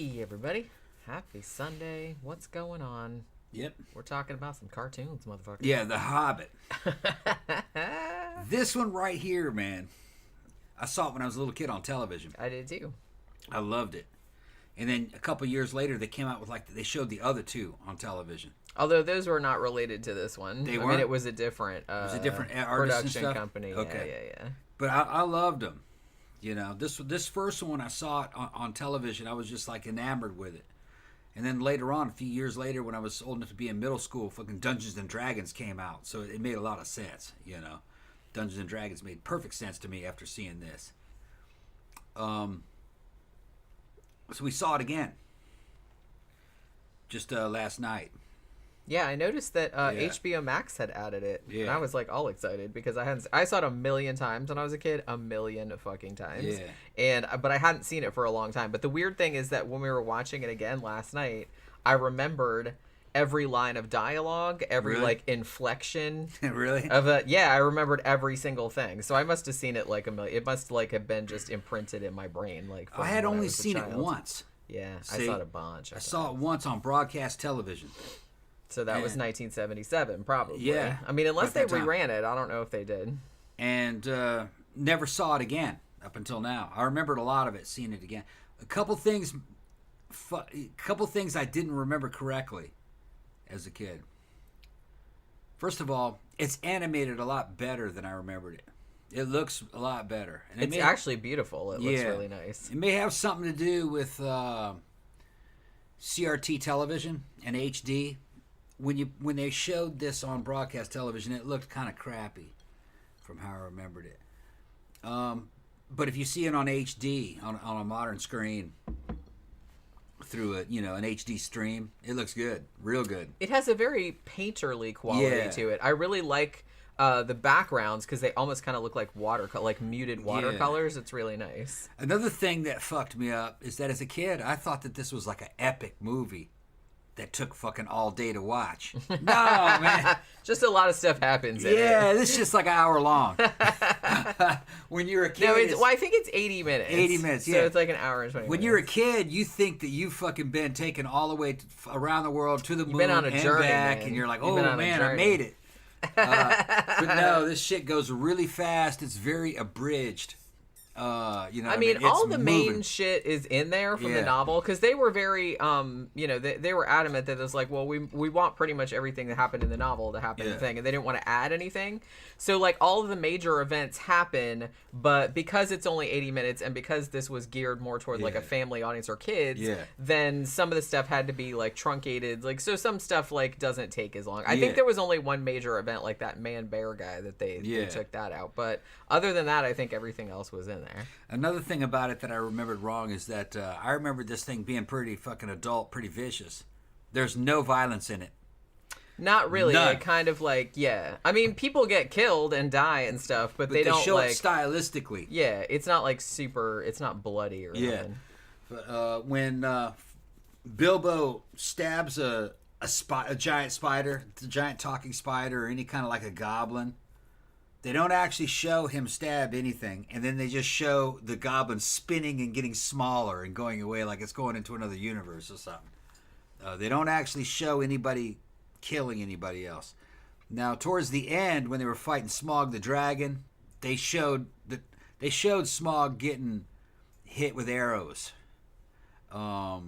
Hey, everybody. Happy Sunday. What's going on? Yep. We're talking about some cartoons, motherfucker. Yeah, The Hobbit. This one right here, man. I saw it when I was a little kid on television. I did too. I loved it. And then a couple years later, they came out with they showed the other two on television. Although those were not related to this one. They weren't? I mean, it was a different, production company. Okay. Yeah. But I loved them. You know, this first one, I saw it on television. I was just like enamored with it. And then later on, a few years later, when I was old enough to be in middle school, fucking Dungeons and Dragons came out. So it made a lot of sense, you know. Dungeons and Dragons made perfect sense to me after seeing this. So we saw it again. Just last night. Yeah, I noticed that HBO Max had added it. Yeah. And I was like all excited because I saw it a million times when I was a kid. A million fucking times. Yeah. But I hadn't seen it for a long time. But the weird thing is that when we were watching it again last night, I remembered every line of dialogue, every Really? Inflection. Really? I remembered every single thing. So I must have seen it like a million. It must have been just imprinted in my brain. I had only seen it once. Yeah, See, I saw it a bunch. I saw it once on broadcast television. So that was 1977, probably. Yeah. I mean, unless they At that time. reran it, I don't know if they did. And never saw it again up until now. I remembered a lot of it, seeing it again. A couple things I didn't remember correctly as a kid. First of all, it's animated a lot better than I remembered it. It looks a lot better. And It's actually beautiful. It looks really nice. It may have something to do with CRT television and HD. When they showed this on broadcast television, it looked kind of crappy from how I remembered it. But if you see it on HD, on a modern screen, through an HD stream, it looks good, real good. It has a very painterly quality to it. I really like the backgrounds because they almost kind of look like muted watercolors. It's really nice. Another thing that fucked me up is that as a kid, I thought that this was like an epic movie that took fucking all day to watch. No, man. Just a lot of stuff happens in it. Yeah, this is just like an hour long. When you're a kid... No, I think it's 80 minutes. 80 minutes, yeah. So it's like an hour and 20 minutes. When you're a kid, you think that you've fucking been taken all the way around the world to the moon on a and journey, back, man. and you're like, You've been oh, on a man, I journey. made it. But no, this shit goes really fast. It's very abridged. I mean, all the moving. main shit is in there from the novel because they were very, they were adamant that it's like, well, we want pretty much everything that happened in the novel to happen in the thing, and they didn't want to add anything. So, like, all of the major events happen, but because it's only 80 minutes and because this was geared more toward, like, a family audience or kids, then some of the stuff had to be, like, truncated. Like, so some stuff, like, doesn't take as long. I think there was only one major event, like that man-bear guy, that they took that out. But other than that, I think everything else was in there. Another thing about it that I remembered wrong is that I remembered this thing being pretty fucking adult, pretty vicious. There's no violence in it. Not really. None. It kind of like, I mean, people get killed and die and stuff, but they don't show like... it stylistically. Yeah, it's not like super... It's not bloody or anything. But when Bilbo stabs a giant spider, a giant talking spider, or any kind of like a goblin, they don't actually show him stab anything, and then they just show the goblin spinning and getting smaller and going away like it's going into another universe or something. They don't actually show anybody killing anybody else. Now, towards the end, when they were fighting Smaug the dragon, they showed Smaug getting hit with arrows. I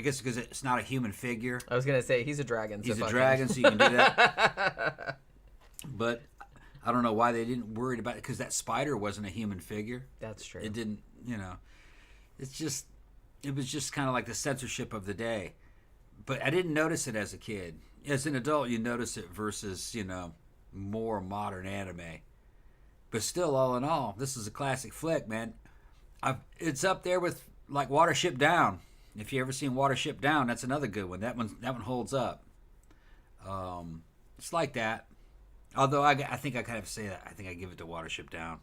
guess because it's not a human figure. I was gonna say he's a dragon. He's a dragon, so you can do that. But I don't know why they didn't worry about it, because that spider wasn't a human figure. That's true. It didn't, it was just kind of like the censorship of the day. But I didn't notice it as a kid. As an adult, you notice it versus, more modern anime. But still, all in all, this is a classic flick, man. It's up there with, like, Watership Down. If you ever seen Watership Down, that's another good one. That one holds up. It's like that. Although I think I kind of say that. I think I give it to Watership Down.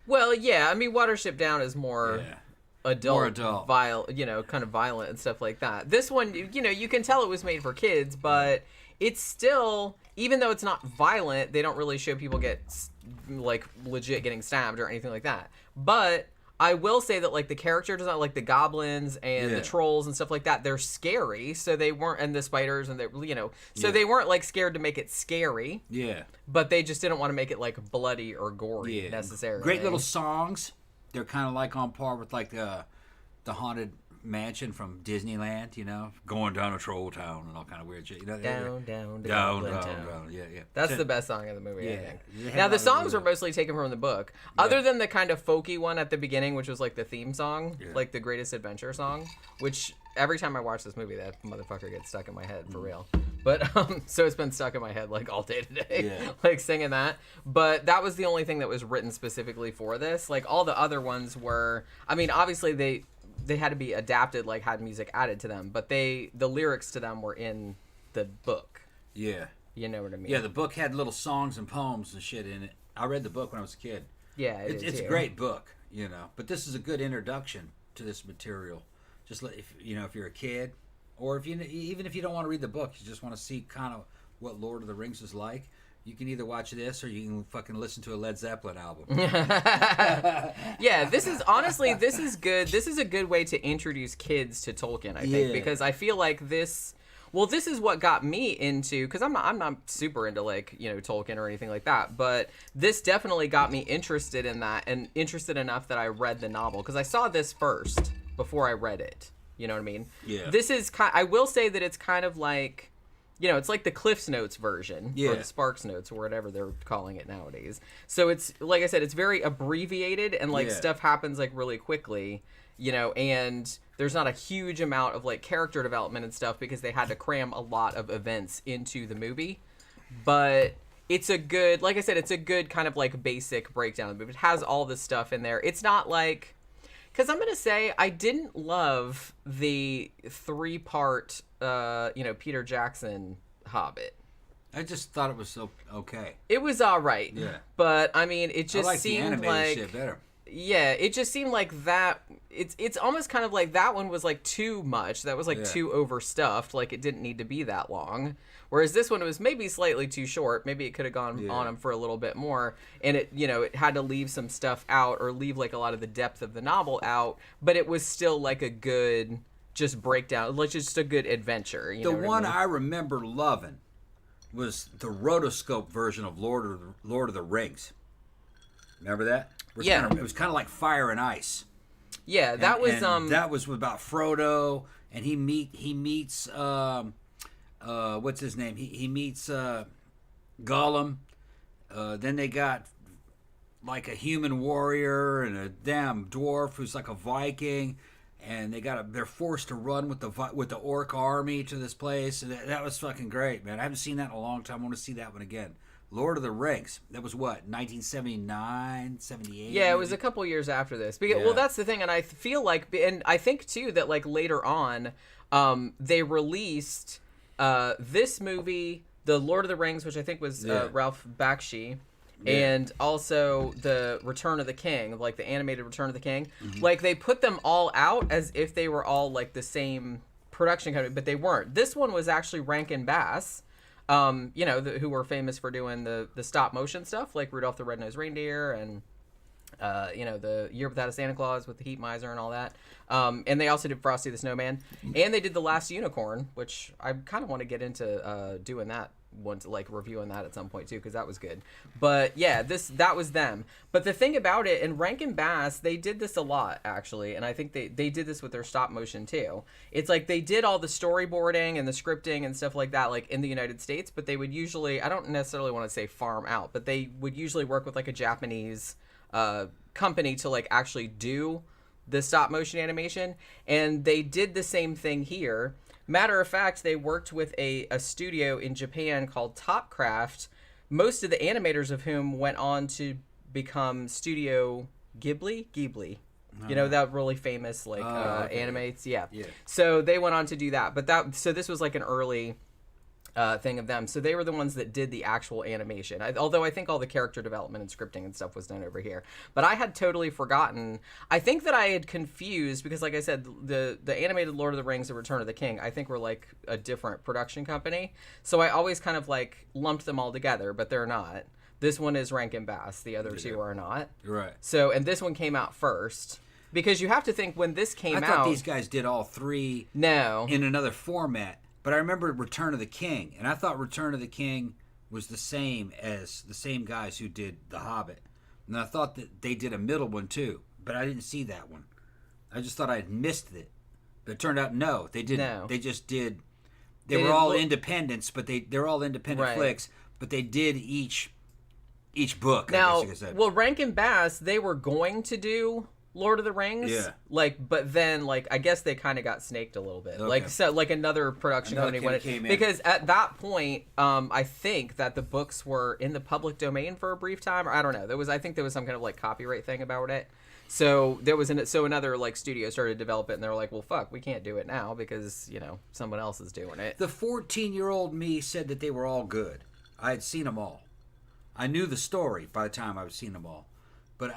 Well, yeah. I mean, Watership Down is more adult. Kind of violent and stuff like that. This one, you can tell it was made for kids, but it's still, even though it's not violent, they don't really show people get, like, legit getting stabbed or anything like that. But I will say that, like, the character design, like the goblins and the trolls and stuff like that, they're scary. So they weren't, and the spiders and they weren't like scared to make it scary. Yeah. But they just didn't want to make it like bloody or gory necessarily. Great little songs. They're kind of like on par with like the Haunted Mansion from Disneyland, going down a troll town and all kind of weird shit. Down. Yeah. That's the best song in the movie, I think. Now, the songs were mostly taken from the book, other than the kind of folky one at the beginning, which was like the theme song, like the Greatest Adventure song, which every time I watch this movie, that motherfucker gets stuck in my head for real. But so it's been stuck in my head like all day today, like singing that. But that was the only thing that was written specifically for this. Like all the other ones were, I mean, obviously they had to be adapted, like had music added to them, but the lyrics to them were in the book. Yeah. You know what I mean? Yeah, the book had little songs and poems and shit in it. I read the book when I was a kid. Yeah, it's a great book, But this is a good introduction to this material. Just if you're a kid, or even if you don't want to read the book, you just want to see kind of what Lord of the Rings is like. You can either watch this or you can fucking listen to a Led Zeppelin album. Yeah, this is good. This is a good way to introduce kids to Tolkien, I think, because I feel like this is what got me into, because I'm not super into like, Tolkien or anything like that, but this definitely got me interested in that, and interested enough that I read the novel, because I saw this first before I read it. You know what I mean? Yeah. This is I will say that it's kind of like, it's like the Cliff's Notes version, or the Sparks Notes, or whatever they're calling it nowadays. So it's, like I said, it's very abbreviated, and like stuff happens like really quickly, and there's not a huge amount of like character development and stuff because they had to cram a lot of events into the movie. But it's a good, like I said, it's a good kind of like basic breakdown of the movie. It has all this stuff in there. It's not like, because I'm going to say I didn't love the 3-part, Peter Jackson Hobbit. I just thought it was so okay. It was all right. Yeah. But, I mean, it just seemed the animated shit better. Yeah, it just seemed like that. It's almost kind of like that one was like too much. That was like too overstuffed. Like it didn't need to be that long. Whereas this one was maybe slightly too short. Maybe it could have gone on him for a little bit more. And it, it had to leave some stuff out, or leave like a lot of the depth of the novel out. But it was still like a good just breakdown, like just a good adventure. The one I remember loving was the rotoscope version of Lord of the Rings. Remember that? It was kind of like Fire and Ice. Yeah, that was that was about Frodo, and he meets what's his name? He meets Gollum. Then they got like a human warrior and a damn dwarf who's like a Viking, and they're forced to run with the orc army to this place, and that was fucking great, man. I haven't seen that in a long time. I want to see that one again. Lord of the Rings. That was what, 1979, 78? Yeah, it was a couple years after this. Because, well, that's the thing, and I feel like, and I think too that like later on, they released this movie, The Lord of the Rings, which I think was Ralph Bakshi, and also the Return of the King, like the animated Return of the King. Mm-hmm. Like they put them all out as if they were all like the same production company, but they weren't. This one was actually Rankin Bass. Who were famous for doing the stop motion stuff, like Rudolph the Red-Nosed Reindeer and, the Year Without a Santa Claus with the Heat Miser and all that. And they also did Frosty the Snowman. And they did The Last Unicorn, which I kind of want to get into doing that once, like reviewing that at some point too, because that was good. But yeah, that was them. But the thing about it, and Rankin Bass, they did this a lot actually, and I think they did this with their stop motion too. It's like they did all the storyboarding and the scripting and stuff like that, like in the United States, but they would usually, I don't necessarily want to say farm out, but they would usually work with like a Japanese company to like actually do the stop motion animation, and they did the same thing here. Matter of fact, they worked with a studio in Japan called Topcraft, most of the animators of whom went on to become Studio Ghibli. That really famous animates. Yeah. So they went on to do that. But so this was like an early thing of them. So they were the ones that did the actual animation. Although I think all the character development and scripting and stuff was done over here. But I had totally forgotten. I think that I had confused because, like I said, the animated Lord of the Rings and Return of the King, I think were like a different production company. So I always kind of like lumped them all together, but they're not. This one is Rankin Bass. The other two are not. Right. So, and this one came out first. Because you have to think when this came out... I thought these guys did all three in another format. But I remember Return of the King. And I thought Return of the King was the same as the same guys who did The Hobbit. And I thought that they did a middle one too. But I didn't see that one. I just thought I had missed it. But it turned out, no. They didn't. No. They just did... They were all independents, but they're all independent flicks. But they did each book, now, I guess you could say. Well, Rankin Bass, they were going to do Lord of the Rings. Yeah. But then, I guess they kind of got snaked a little bit. Okay. Another production company came in. Because at that point, I think that the books were in the public domain for a brief time. Or I don't know. I think there was some kind of, copyright thing about it. So there was another studio started to develop it, and they were like, well, fuck, we can't do it now because, someone else is doing it. The 14-year-old me said that they were all good. I had seen them all. I knew the story by the time I was seeing them all, but the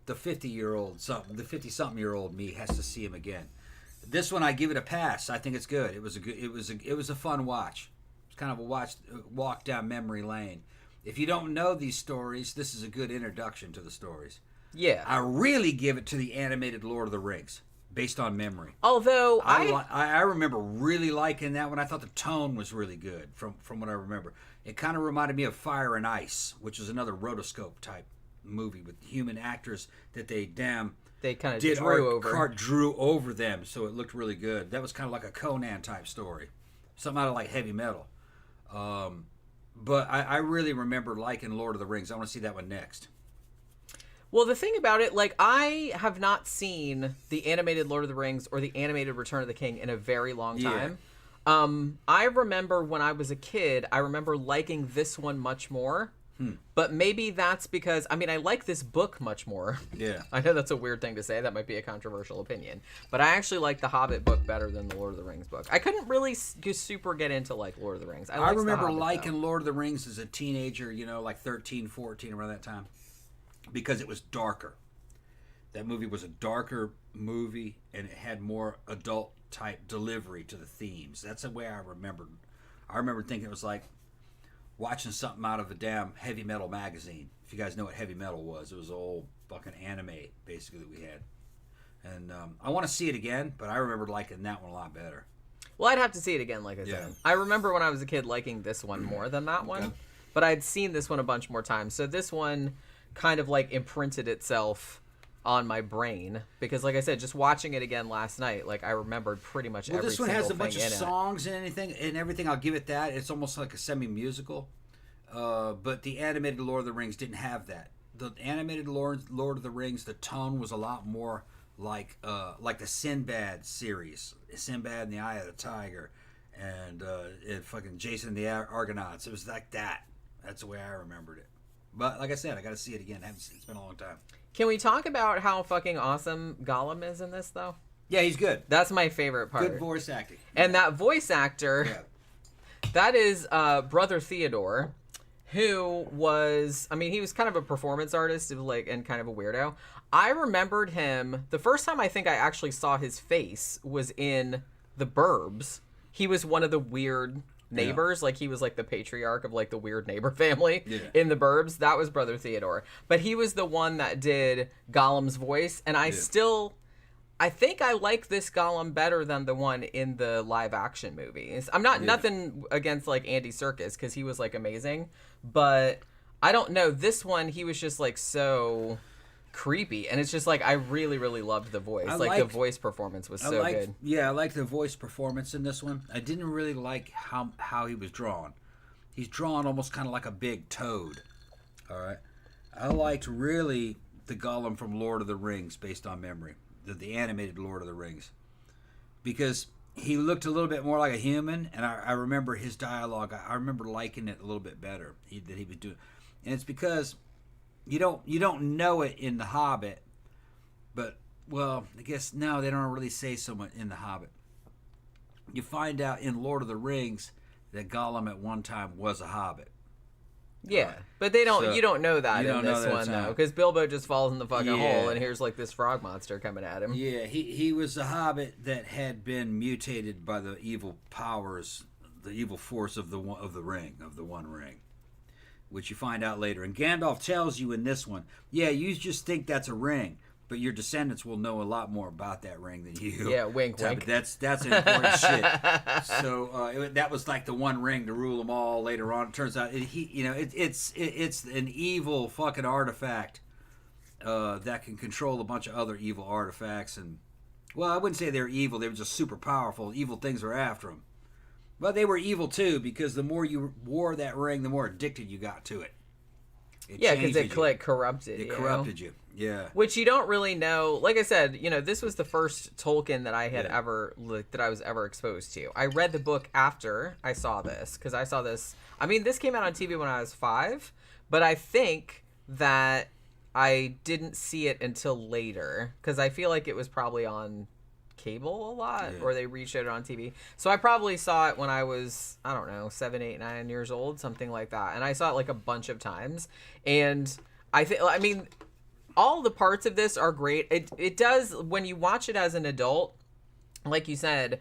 50-something-year-old me has to see them again. This one I give it a pass. I think it's good. It was a fun watch. It's kind of a walk down memory lane. If you don't know these stories, this is a good introduction to the stories. Yeah, I really give it to the animated Lord of the Rings, based on memory. Although I remember really liking that one. I thought the tone was really good from what I remember. It kind of reminded me of Fire and Ice, which is another rotoscope type movie with human actors that they kind of drew over them, so it looked really good. That was kind of like a Conan type story, something out of Heavy Metal. But I really remember liking Lord of the Rings. I want to see that one next. Well, the thing about it, I have not seen the animated Lord of the Rings or the animated Return of the King in a very long time. Yeah. I remember when I was a kid, I remember liking this one much more. But maybe that's because, I like this book much more. Yeah. I know that's a weird thing to say. That might be a controversial opinion. But I actually like the Hobbit book better than the Lord of the Rings book. I couldn't really super get into, Lord of the Rings. I remember liking Lord of the Rings as a teenager, 13, 14, around that time. Because it was darker. That movie was a darker movie, and it had more adult-type delivery to the themes. That's the way I remembered. I remember thinking it was like watching something out of a damn Heavy Metal magazine. If you guys know what Heavy Metal was, it was an old fucking anime, basically, that we had. And I want to see it again, but I remember liking that one a lot better. Well, I'd have to see it again, like I said. I remember when I was a kid liking this one more than that one, but I'd seen this one a bunch more times. So this one kind of imprinted itself on my brain because, like I said, just watching it again last night, I remembered pretty much every single thing in it. This one has a bunch of songs and everything. I'll give it that. It's almost like a semi-musical. But the animated Lord of the Rings didn't have that. The animated Lord of the Rings, the tone was a lot more like the Sinbad series, Sinbad and the Eye of the Tiger, and fucking Jason and the Argonauts. It was like that. That's the way I remembered it. But like I said, I got to see it again. It's been a long time. Can we talk about how fucking awesome Gollum is in this, though? Yeah, he's good. That's my favorite part. Good voice acting. And that voice actor, that is Brother Theodore, who was, he was kind of a performance artist and kind of a weirdo. I remembered him, the first time I think I actually saw his face was in The Burbs. He was one of the weird neighbors, he was the patriarch of the weird neighbor family in The Burbs. That was Brother Theodore, but he was the one that did Gollum's voice, and I think I like this Gollum better than the one in the live action movies. I'm not nothing against Andy Serkis because he was amazing, but I don't know, this one he was just so creepy, and it's just I really loved the voice. The voice performance was so good. Yeah, I liked the voice performance in this one. I didn't really like how he was drawn. He's drawn almost kind of like a big toad. All right, I liked really the Gollum from Lord of the Rings, based on memory, the animated Lord of the Rings, because he looked a little bit more like a human, and I remember his dialogue. I remember liking it a little bit better that he was doing, and it's because you don't know it in The Hobbit, but, well, I guess, no, they don't really say so much in The Hobbit. You find out in Lord of the Rings that Gollum at one time was a hobbit. Yeah, but they don't. So, you don't know that in this one, though, because Bilbo just falls in the fucking hole, and here's this frog monster coming at him. Yeah, he was a hobbit that had been mutated by the evil powers, the evil force of the One Ring, which you find out later. And Gandalf tells you in this one, you just think that's a ring, but your descendants will know a lot more about that ring than you. Yeah, wink, wink. That's an important shit. So that was like the one ring to rule them all. Later on, it turns out it's an evil fucking artifact that can control a bunch of other evil artifacts. And well, I wouldn't say they were evil; they were just super powerful. Evil things were after them, but they were evil too because the more you wore that ring, the more addicted you got to it. Yeah, because it corrupted. It corrupted you. Yeah. Which you don't really know. Like I said, this was the first Tolkien that I had that I was ever exposed to. I read the book after I saw this because I saw this. I mean, this came out on TV when I was 5, but I think that I didn't see it until later because I feel like it was probably on cable a lot, or they reshowed it on TV. So I probably saw it when I was, I don't know, 7, 8, 9 years old, something like that. And I saw it like a bunch of times. And I mean, all the parts of this are great. It does, when you watch it as an adult, like you said,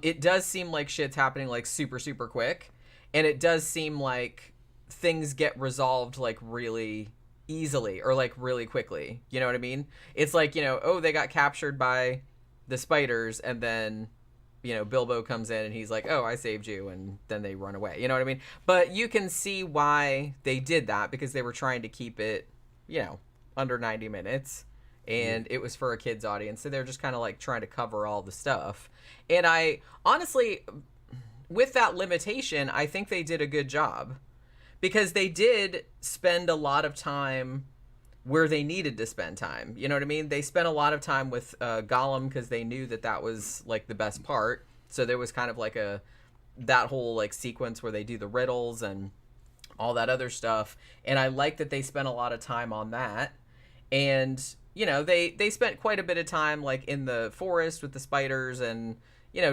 it does seem like shit's happening like super, super quick. And it does seem like things get resolved like really easily or like really quickly. You know what I mean? It's like, they got captured by the spiders, and then Bilbo comes in and he's like, oh, I saved you, and then they run away. You know what I mean? But you can see why they did that, because they were trying to keep it under 90 minutes, and it was for a kids audience, so they're just kind of like trying to cover all the stuff. And I honestly, with that limitation, I think they did a good job, because they did spend a lot of time where they needed to spend time. You know what I mean? They spent a lot of time with Gollum because they knew that was like the best part. So there was kind of like that whole like sequence where they do the riddles and all that other stuff. And I like that they spent a lot of time on that. And, they spent quite a bit of time like in the forest with the spiders and,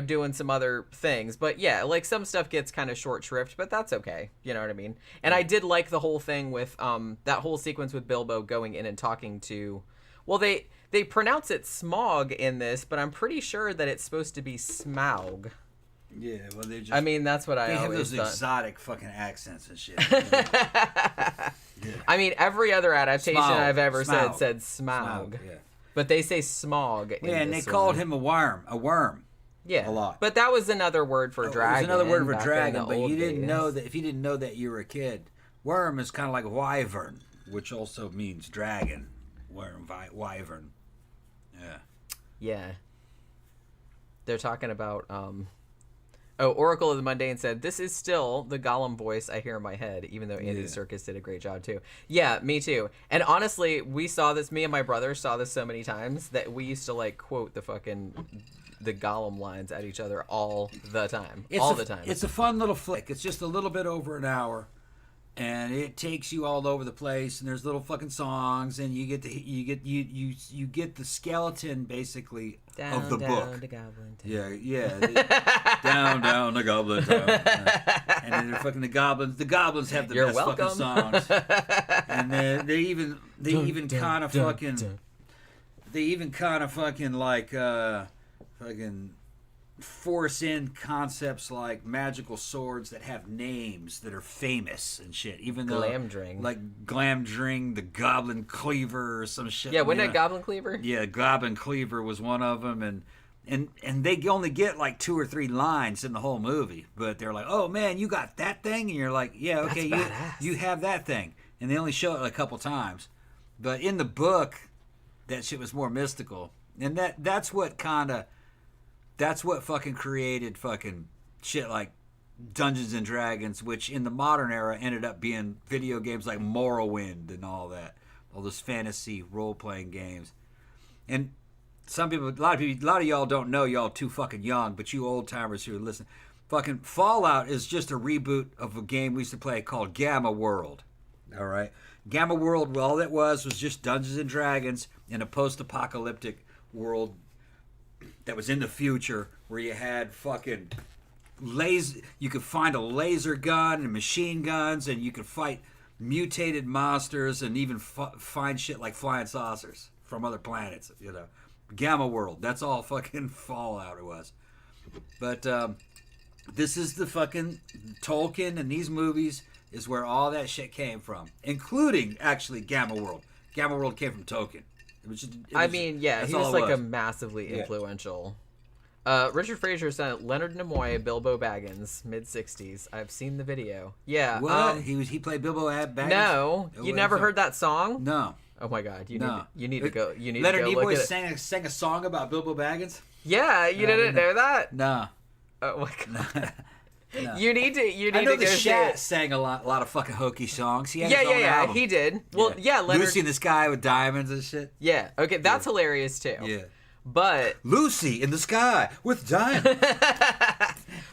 doing some other things. But yeah, like some stuff gets kind of short shrift, but that's okay. You know what I mean? And I did like the whole thing with that whole sequence with Bilbo going in and talking to, well, they pronounce it Smog in this, but I'm pretty sure that it's supposed to be Smaug. Yeah, well, they just, I mean, that's what I always have those thought. Exotic fucking accents and shit. I mean, every other adaptation Smaug. I've ever Smaug. said Smaug. Yeah. But they say Smog. Yeah, and they called him a worm. Yeah, a lot. But that was another word for dragon. It was another word for back dragon, in the but old you didn't days. know that. If you didn't know that, you were a kid. Worm is kind of like wyvern, which also means dragon. Worm, wyvern. Yeah. Yeah. They're talking about. Oracle of the Mundane said, "This is still the Gollum voice I hear in my head, even though Andy Serkis did a great job too." Yeah, me too. And honestly, we saw this. Me and my brother saw this so many times that we used to like quote the Gollum lines at each other all the time. The time. It's a fun little flick. It's just a little bit over an hour, and it takes you all over the place. And there's little fucking songs, and you get the skeleton basically of the book. To Goblin Town. Yeah. down the Goblin Town. And then fucking the goblins. The goblins have the best fucking songs. And they even kind of fucking like fucking force in concepts like magical swords that have names that are famous and shit. Even though Glamdring, the Goblin Cleaver or some shit. Yeah, wasn't it Goblin Cleaver? Yeah, Goblin Cleaver was one of them, and they only get like 2 or 3 lines in the whole movie, but they're like, "Oh man, you got that thing," and you're like, "Yeah, okay, you have that thing," and they only show it a couple times, but in the book, that shit was more mystical, and that's what fucking created fucking shit like Dungeons and Dragons, which in the modern era ended up being video games like Morrowind and all that, all those fantasy role-playing games. And a lot of y'all don't know, y'all too fucking young, but you old timers who listen, fucking Fallout is just a reboot of a game we used to play called Gamma World. All right, Gamma World. Well, all that was just Dungeons and Dragons in a post-apocalyptic world that was in the future, where you had fucking you could find a laser gun and machine guns, and you could fight mutated monsters and even find shit like flying saucers from other planets. Gamma World. That's all fucking Fallout it was. But this is the fucking Tolkien, and these movies is where all that shit came from, including actually Gamma World. Gamma World came from Tolkien. He was like a massively influential. Richard Fraser said Leonard Nimoy, Bilbo Baggins, mid-60s. I've seen the video. Yeah. What? He played Bilbo Baggins? No. You never heard that song? No. Oh my God! You need to go. You need Leonard to go Nimoy look at sang a song about Bilbo Baggins. Yeah, you didn't know that? No. Oh my God! No. You need to. I know the Shat sang a lot of fucking hokey songs. He had his own album. He did. Well, Leonard. Lucy and the Sky with diamonds and shit. Yeah. Okay, that's hilarious too. Yeah. But Lucy in the Sky with diamonds.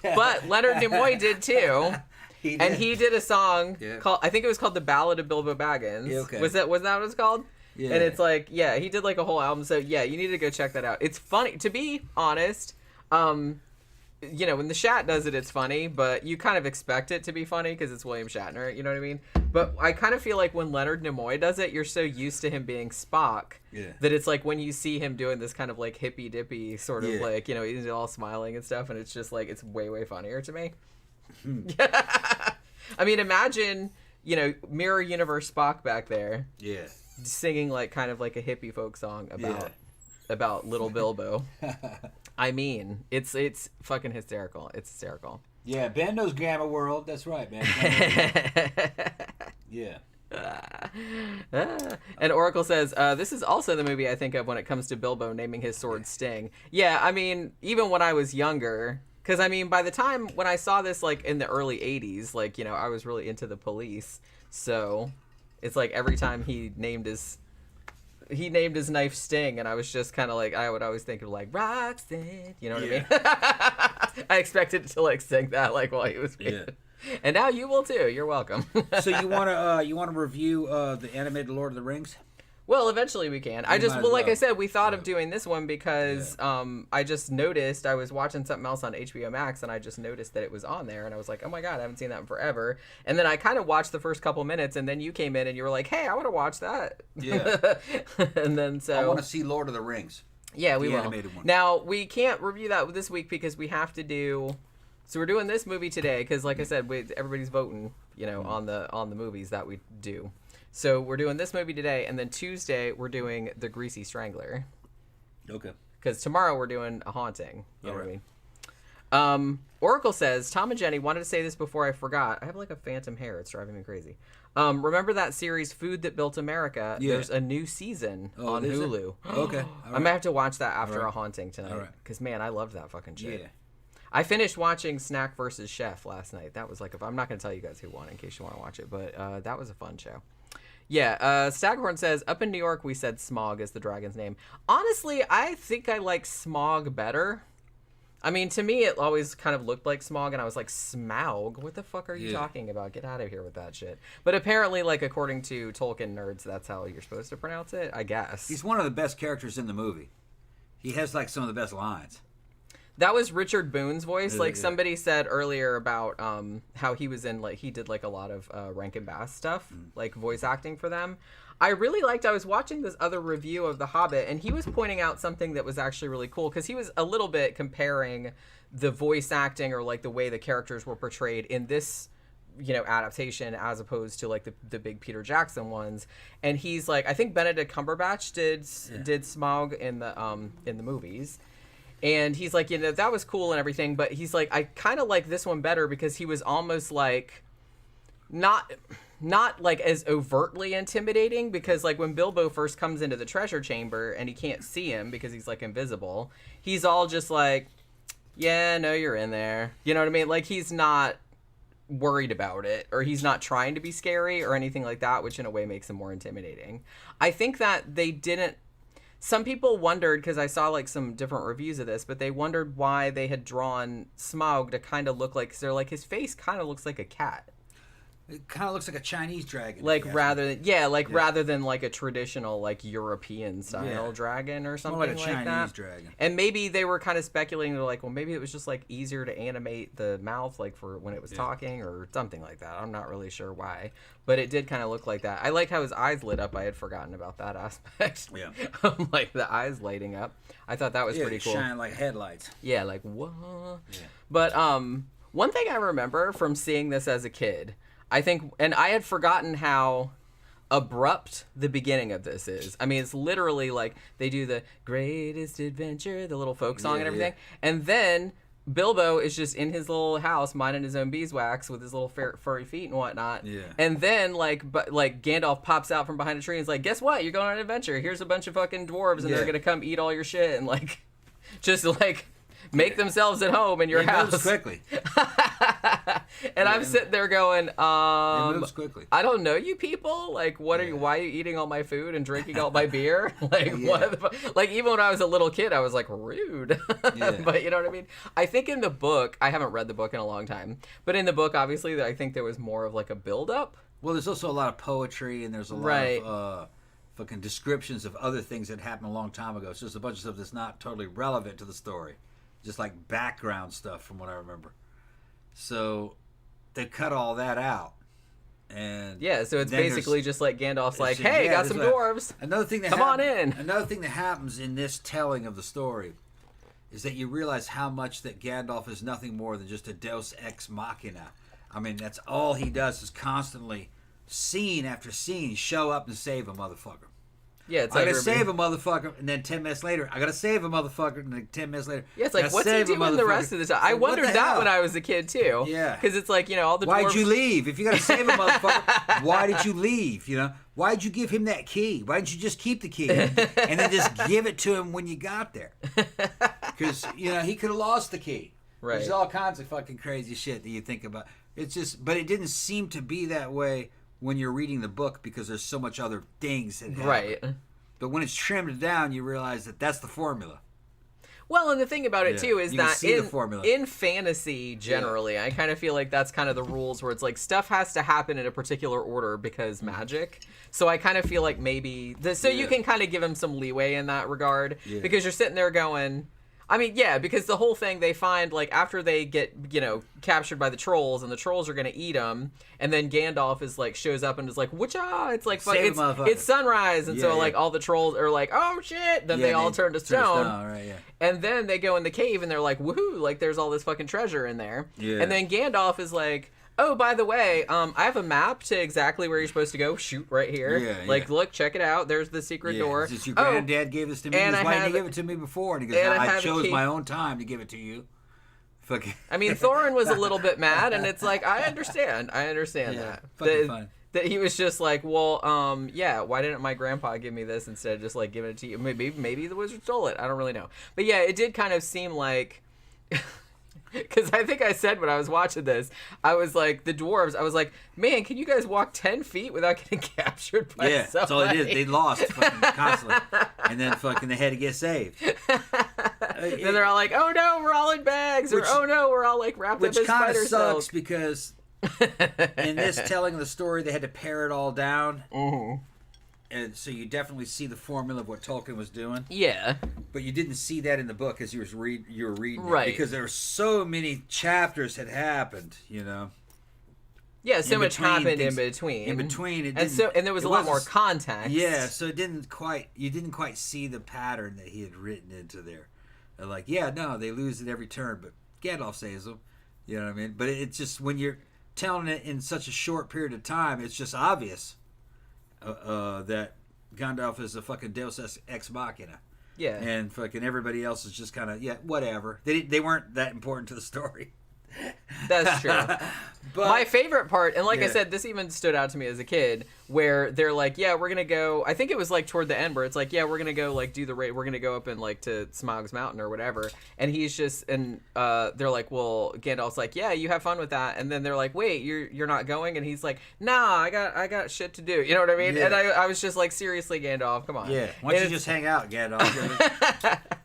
But Leonard Nimoy did too. He did a song called, I think it was called The Ballad of Bilbo Baggins. Yeah, okay. Was that what it was called? Yeah. And it's like, he did like a whole album. So you need to go check that out. It's funny, to be honest. When the Shat does it, it's funny, but you kind of expect it to be funny because it's William Shatner. You know what I mean? But I kind of feel like when Leonard Nimoy does it, you're so used to him being Spock that it's like when you see him doing this kind of like hippy dippy sort of like, he's all smiling and stuff, and it's just like it's way, way funnier to me. I mean, imagine, Mirror Universe Spock back there. Yeah. Singing like kind of like a hippie folk song about little Bilbo. I mean, it's fucking hysterical. It's hysterical. Yeah, Ben knows Gamma World. That's right, man. Yeah. And Oracle says, this is also the movie I think of when it comes to Bilbo naming his sword Sting. Yeah, I mean, even when I was younger... Because, I mean, by the time when I saw this, like, in the early 80s, like, I was really into the Police. So, it's like every time he named his knife Sting, and I was just kind of like, I would always think of, like, Roxanne. You know what I mean? I expected to, like, sing that, like, while he was reading. Yeah. And now you will, too. You're welcome. So, you want to review the animated Lord of the Rings? Well, eventually we can. Like I said, we thought of doing this one because I just noticed I was watching something else on HBO Max, and I just noticed that it was on there, and I was like, oh my God, I haven't seen that in forever. And then I kind of watched the first couple minutes, and then you came in and you were like, hey, I want to watch that. Yeah. And then I want to see Lord of the Rings. Yeah, we will. Animated one. Now, we can't review that this week because we have to do... So we're doing this movie today because, like I said, everybody's voting, on the movies that we do. So we're doing this movie today, and then Tuesday we're doing The Greasy Strangler. Okay. Because tomorrow we're doing A Haunting. You know what I mean? Oracle says, Tom and Jenny, wanted to say this before I forgot. I have like a phantom hair. It's driving me crazy. Remember that series Food That Built America? Yeah. There's a new season on Hulu. Okay. I might have to watch that after A Haunting tonight. Because, man, I loved that fucking shit. Yeah. I finished watching Snack vs. Chef last night. That was like, I'm not going to tell you guys who won in case you want to watch it, but that was a fun show. Yeah, Staghorn says, up in New York, we said Smog is the dragon's name. Honestly, I think I like Smog better. I mean, to me, it always kind of looked like Smog, and I was like, Smaug? What the fuck are you talking about? Get out of here with that shit. But apparently, like, according to Tolkien nerds, that's how you're supposed to pronounce it, I guess. He's one of the best characters in the movie. He has, like, some of the best lines. That was Richard Boone's voice. Like, somebody said earlier about how he was in, like, he did, like, a lot of Rankin Bass stuff, like, voice acting for them. I really liked, I was watching this other review of The Hobbit, and he was pointing out something that was actually really cool, because he was a little bit comparing the voice acting or, like, the way the characters were portrayed in this, adaptation as opposed to, like, the big Peter Jackson ones. And he's like, I think Benedict Cumberbatch did Smaug in the movies. And he's like, that was cool and everything, but he's like, I kind of like this one better because he was almost like not like as overtly intimidating, because like when Bilbo first comes into the treasure chamber and he can't see him because he's like invisible, he's all just like, yeah, no, you're in there. You know what I mean? Like, he's not worried about it, or he's not trying to be scary or anything like that, which in a way makes him more intimidating. I think that they didn't. Some people wondered, because I saw like some different reviews of this, but they wondered why they had drawn Smaug to kind of look like, so like his face kind of looks like a cat. It kind of looks like a Chinese dragon. Like rather than like a traditional like European style dragon or something like that. More like a Chinese dragon. And maybe they were kind of speculating, they're like, well, maybe it was just like easier to animate the mouth like for when it was talking or something like that. I'm not really sure why, but it did kind of look like that. I like how his eyes lit up. I had forgotten about that aspect. Yeah. Like the eyes lighting up. I thought that was pretty cool. Shine like headlights. Yeah, like what? Yeah. But one thing I remember from seeing this as a kid, I think, and I had forgotten how, abrupt the beginning of this is. I mean, it's literally like they do the greatest adventure, the little folk song and everything. Yeah. And then Bilbo is just in his little house minding his own beeswax with his little furry feet and whatnot. Yeah. And then like Gandalf pops out from behind a tree and is like, guess what? You're going on an adventure. Here's a bunch of fucking dwarves and they're going to come eat all your shit and like just like make themselves at home in your house. Moves quickly. And I'm sitting there going, it moves quickly. I don't know you people. Like, what are you? Why are you eating all my food and drinking all my beer? Like, what? The like, even when I was a little kid, I was like, rude. But you know what I mean? I think in the book, I haven't read the book in a long time, but in the book, obviously, I think there was more of like a build-up. Well, there's also a lot of poetry, and there's a lot of fucking descriptions of other things that happened a long time ago. It's just a bunch of stuff that's not totally relevant to the story. Just like background stuff from what I remember. So they cut all that out. And yeah, so it's basically just like Gandalf's like, hey, got some dwarves. Another thing that come on in. Another thing that happens in this telling of the story is that you realize how much that Gandalf is nothing more than just a deus ex machina. I mean, that's all he does is constantly, scene after scene, show up and save a motherfucker. Yeah, it's I like gotta save a motherfucker, and then 10 minutes later, I gotta save a motherfucker, and then 10 minutes later, yeah, it's like, what's he doing the rest of the time? I wondered that when I was a kid too. Yeah, because it's like, you know, all the why'd dwarves... you leave? If you gotta save a motherfucker, why did you leave? You know, why'd you give him that key? Why didn't you just keep the key and then just give it to him when you got there? Because you know he could have lost the key. Right. There's all kinds of fucking crazy shit that you think about. It's just, but it didn't seem to be that way when you're reading the book because there's so much other things that happen. Right. But when it's trimmed down, you realize that that's the formula. Well, and the thing about it, too, is that in fantasy, generally, I kind of feel like that's kind of the rules where it's like stuff has to happen in a particular order because magic. So I kind of feel like maybe... you can kind of give him some leeway in that regard because you're sitting there going... I mean, yeah, because the whole thing they find, like, after they get, you know, captured by the trolls, and the trolls are going to eat them, and then Gandalf is, like, shows up and is like, whatcha? It's like, it's sunrise, and so, like, all the trolls are like, oh, shit! Then they all turn to stone. Right, and then they go in the cave, and they're like, woohoo, like, there's all this fucking treasure in there. Yeah. And then Gandalf is like... Oh, by the way, I have a map to exactly where you're supposed to go. Shoot, right here. Like, look, check it out. There's the secret door. Your granddad gave this to me. Why didn't he give it to me before? And he goes, I chose my own time to give it to you. Fucking. I mean, Thorin was a little bit mad, and it's like, I understand that. Fun. That he was just like, well, why didn't my grandpa give me this instead of just, like, giving it to you? Maybe the wizard stole it. I don't really know. But, yeah, it did kind of seem like... Because I think I said when I was watching this, I was like, the dwarves, I was like, man, can you guys walk 10 feet without getting captured by somebody? That's all it is. They lost fucking constantly. And then fucking they had to get saved. Then they're all like, oh no, we're all in bags. Or oh no, we're all like wrapped up in spider silk. Which kind of sucks because in this telling of the story, they had to pare it all down. Mm-hmm. And so you definitely see the formula of what Tolkien was doing. Yeah. But you didn't see that in the book as you were reading right. it. Because there were so many chapters had happened, you know. Yeah, so much happened in between. In between. And there was a lot more context. Yeah, so you didn't quite see the pattern that he had written into there. They're like, yeah, no, they lose at every turn, but Gandalf saves them. You know what I mean? But it's just when you're telling it in such a short period of time, it's just obvious. That Gandalf is a fucking deus ex machina. Yeah. And fucking everybody else is just kind of, whatever. They weren't that important to the story. That's true. But my favorite part, and like I said, this even stood out to me as a kid, where they're like, yeah, we're going to go, I think it was like toward the end where it's like, yeah, we're going to go like do the raid, we're going to go up and like to Smaug's Mountain or whatever. And he's just, and they're like, well, Gandalf's like, yeah, you have fun with that. And then they're like, wait, you're not going? And he's like, nah, I got shit to do. You know what I mean? Yeah. And I was just like, seriously, Gandalf, come on. Yeah. Why don't you just hang out, Gandalf?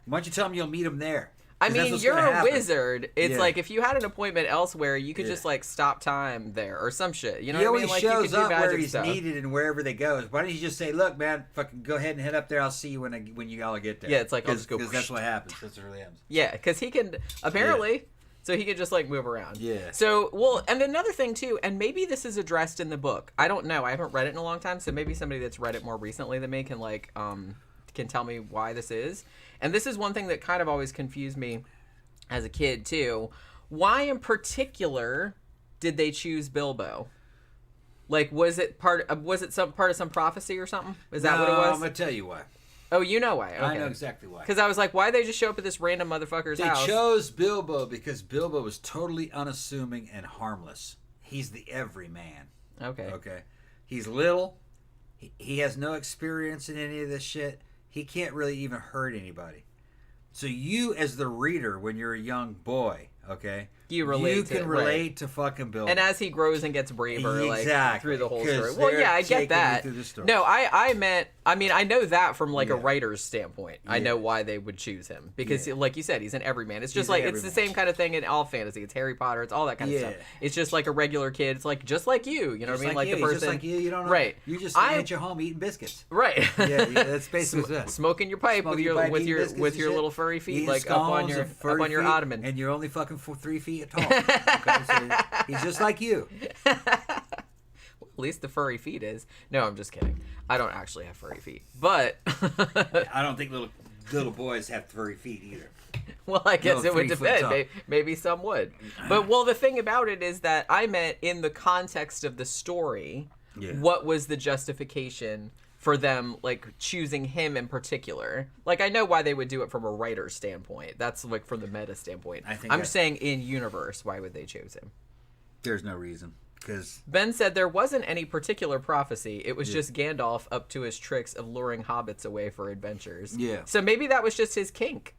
Why don't you tell him you'll meet him there? I mean, you're a wizard. It's like if you had an appointment elsewhere, you could just like stop time there or some shit. You know what I mean? He always shows up where he's needed and wherever they go. Why don't you just say, "Look, man, fucking go ahead and head up there. I'll see you when you all get there." Yeah, it's like I'll just go because that's what happens. That's what really happens. Yeah, because he can apparently. So he could just like move around. Yeah. So and another thing too, and maybe this is addressed in the book. I don't know. I haven't read it in a long time, so maybe somebody that's read it more recently than me can like can tell me why this is. And this is one thing that kind of always confused me as a kid too. Why in particular did they choose Bilbo? Like, was it part of some prophecy or something? Is that what it was? I'm gonna tell you why. Oh, you know why? Okay. I know exactly why. Because I was like, why'd they just show up at this random motherfucker's house? They chose Bilbo because Bilbo was totally unassuming and harmless. He's the everyman. Okay. Okay. He's little. He has no experience in any of this shit. He can't really even hurt anybody. So you, as the reader, when you're a young boy, okay, you can relate to fucking Bilbo. And as he grows and gets braver, like through the whole story. Well, yeah, I get that. No, I meant, I mean, I know that from like a writer's standpoint. I know why they would choose him because, like you said, he's an everyman. It's just like it's the same kind of thing in all fantasy. It's Harry Potter. It's all that kind of stuff. It's just like a regular kid. It's like just like you. You know what I mean? Like the person, just like you. You don't know. Right. You just stay at your home eating biscuits. Right. Yeah, that's basically it. Smoking your pipe with your little furry feet, like up on your ottoman, and you're only fucking 3 feet tall. Okay, so he's just like you. Well, at least the furry feet is. No, I'm just kidding. I don't actually have furry feet, but I don't think little boys have furry feet either. Well, I guess it would depend. Maybe some would. But the thing about it is that I meant in the context of the story, what was the justification for them, like, choosing him in particular? Like, I know why they would do it from a writer's standpoint. That's, like, from the meta standpoint. I'm saying in universe, why would they choose him? There's no reason. Because Ben said there wasn't any particular prophecy. It was just Gandalf up to his tricks of luring hobbits away for adventures. Yeah. So maybe that was just his kink.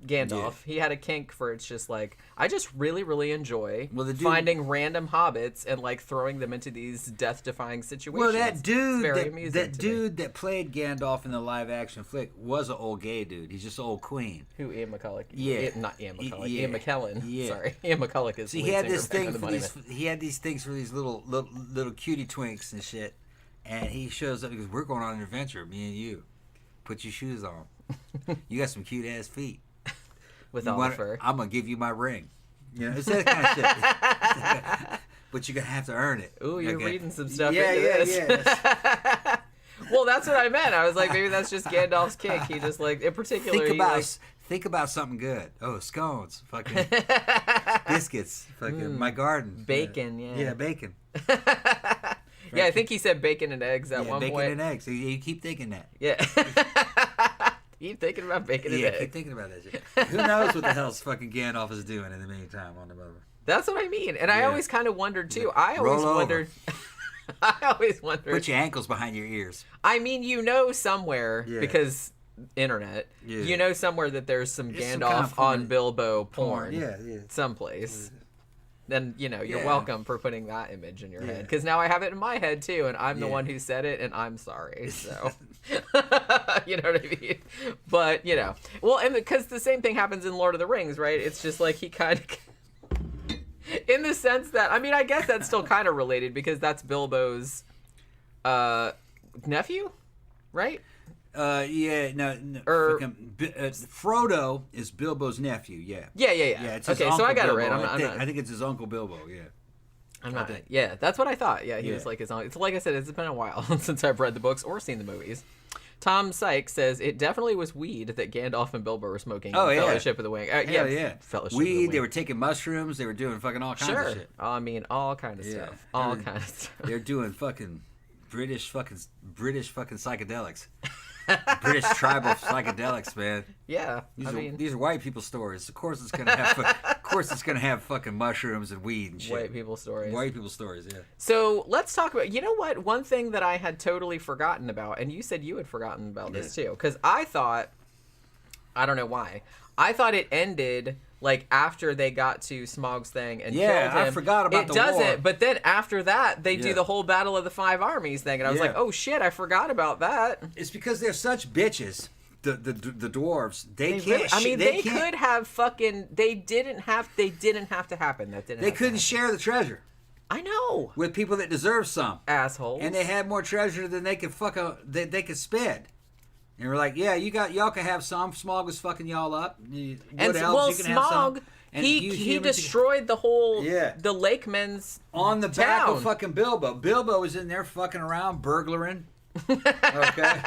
Gandalf, he had a kink for it's just like, I just really, really enjoy finding random hobbits and like throwing them into these death-defying situations. Well, that dude that played Gandalf in the live-action flick was an old gay dude. He's just an old queen. Who, Ian McCulloch? Yeah. Not Ian McCulloch. Ian McKellen. Yeah. Sorry. Ian McCulloch is he had this thing for he had these things for these little cutie twinks and shit. And he shows up and goes, we're going on an adventure, me and you. Put your shoes on. You got some cute-ass feet. With all the fur. I'm going to give you my ring. You know, it's that kind of shit. But you're going to have to earn it. Ooh, you're reading some stuff into this. Yeah. Well, that's what I meant. I was like, maybe that's just Gandalf's kick. He just, like, in particular... Think about something good. Oh, scones. Fucking biscuits. Fucking my garden. Bacon, Yeah, bacon. Yeah, I think he said bacon and eggs at one point. Bacon and eggs. You keep thinking that. Yeah. Keep thinking about bacon and eggs. Keep thinking about that shit. Who knows what the hell's fucking Gandalf is doing in the meantime on the boat. That's what I mean. And I always kind of wondered, too. I always wondered... Put your ankles behind your ears. I mean, somewhere, because internet, somewhere that there's some Gandalf on Bilbo porn. Yeah. Someplace. Then, you're welcome for putting that image in your head. Because now I have it in my head, too, and I'm the one who said it, and I'm sorry. So, you know what I mean? But, Well, and because the same thing happens in Lord of the Rings, right? It's just like he kind of... in the sense that... I mean, I guess that's still kind of related, because that's Bilbo's nephew, right? Frodo is Bilbo's nephew. Yeah. It's his uncle so I got Bilbo. it right. I think it's his uncle Bilbo. Yeah. I'm not. Yeah, that's what I thought. Yeah, he was like his uncle. It's like I said, it's been a while since I've read the books or seen the movies. Tom Sykes says it definitely was weed that Gandalf and Bilbo were smoking. Fellowship of the Ring. Fellowship. Weed. Of the Ring. They were taking mushrooms. They were doing fucking all kinds of shit. I mean, all kind of stuff. All kind of stuff. They're doing fucking British fucking psychedelics. British tribal psychedelics, man. Yeah, these are white people stories. Of course, it's gonna have. Fucking mushrooms and weed and shit. White people stories. Yeah. So let's talk about. You know what? One thing that I had totally forgotten about, and you said you had forgotten about this too, because I thought, I don't know why, I thought it ended like after they got to Smaug's thing and killed him. I forgot about the war. It doesn't, but then after that, they do the whole Battle of the Five Armies thing, and I was like, oh shit, I forgot about that. It's because they're such bitches. The dwarves, they can't. Really, I mean, they could have fucking. They didn't have to happen. That didn't. They couldn't share the treasure. I know. With people that deserve some assholes, and they had more treasure than they could they could spend. And we're like, yeah, y'all can have some. Smaug was fucking y'all up. You can Smaug, have some. And he destroyed the whole the Lake Men's on the back of fucking Bilbo. Bilbo was in there fucking around burglaring. Okay.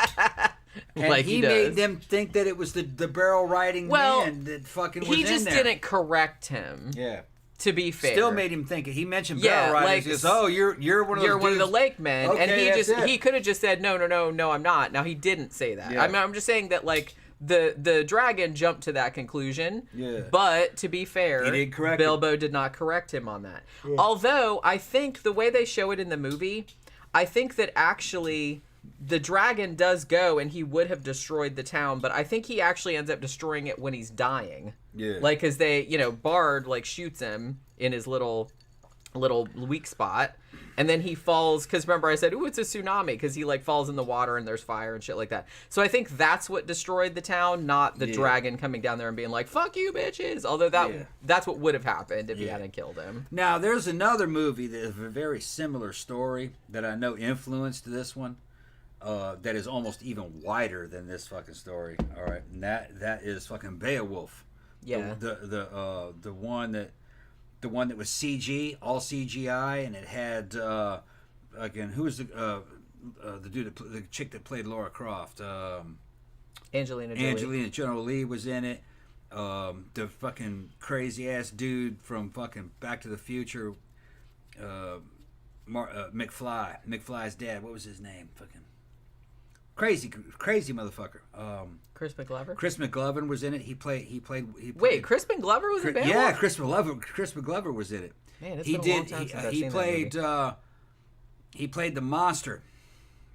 And like he made them think that it was the barrel riding man that fucking was in there. He just didn't correct him. Yeah. To be fair, still made him think. He mentioned barrel riders. Like, he goes, "Oh, you're one of you're those one dudes. of the lake men," Okay, and he could have just said, "No, I'm not." Now he didn't say that. I mean, I'm just saying that like the dragon jumped to that conclusion. Yeah. But to be fair, Bilbo did not correct him on that. Yeah. Although I think the way they show it in the movie, I think that actually the dragon does go and he would have destroyed the town, but I think he actually ends up destroying it when he's dying. Yeah. Like, cause they, Bard like shoots him in his little weak spot, and then he falls. Cause remember I said, "Ooh, it's a tsunami," because he like falls in the water and there's fire and shit like that. So I think that's what destroyed the town, not the dragon coming down there and being like, "Fuck you, bitches." Although that's what would have happened if he hadn't killed him. Now there's another movie that is a very similar story that I know influenced this one. That is almost even wider than this fucking story. All right, and that is fucking Beowulf. Yeah. The one that was CG, all CGI, and it had again, who was the dude, the chick that played Lara Croft? Angelina Jolie. Angelina Jolie was in it. The fucking crazy ass dude from fucking Back to the Future. McFly's dad. What was his name? Fucking crazy motherfucker. Chris McGlover. Chris McGlover was in it. He played. Wait, Chris McGlover was in Beowulf? Yeah, Chris McGlover was in it. Man, it's been a long time since I've seen that movie. He played the monster.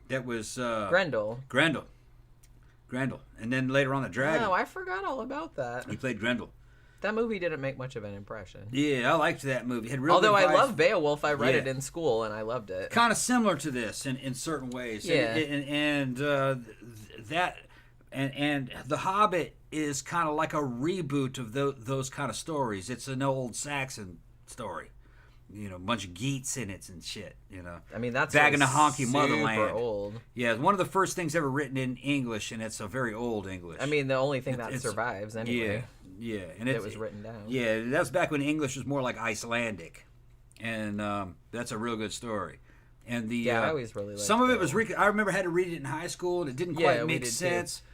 That was Grendel. And then later on the dragon. No, I forgot all about that. He played Grendel. That movie didn't make much of an impression. Yeah, I liked that movie. Although I love Beowulf, I read it in school and I loved it. Kind of similar to this in certain ways. Yeah. And The Hobbit is kind of like a reboot of those kind of stories. It's an old Saxon story. A bunch of geats in it and shit, I mean, that's back in the honky motherland. Super old. Yeah, it's one of the first things ever written in English, and it's a very old English. I mean, the only thing that survives anyway. Yeah, and it was written down. Yeah, that was back when English was more like Icelandic, and that's a real good story. And I always really liked some of it was. I remember I had to read it in high school, and it didn't quite make sense. Too.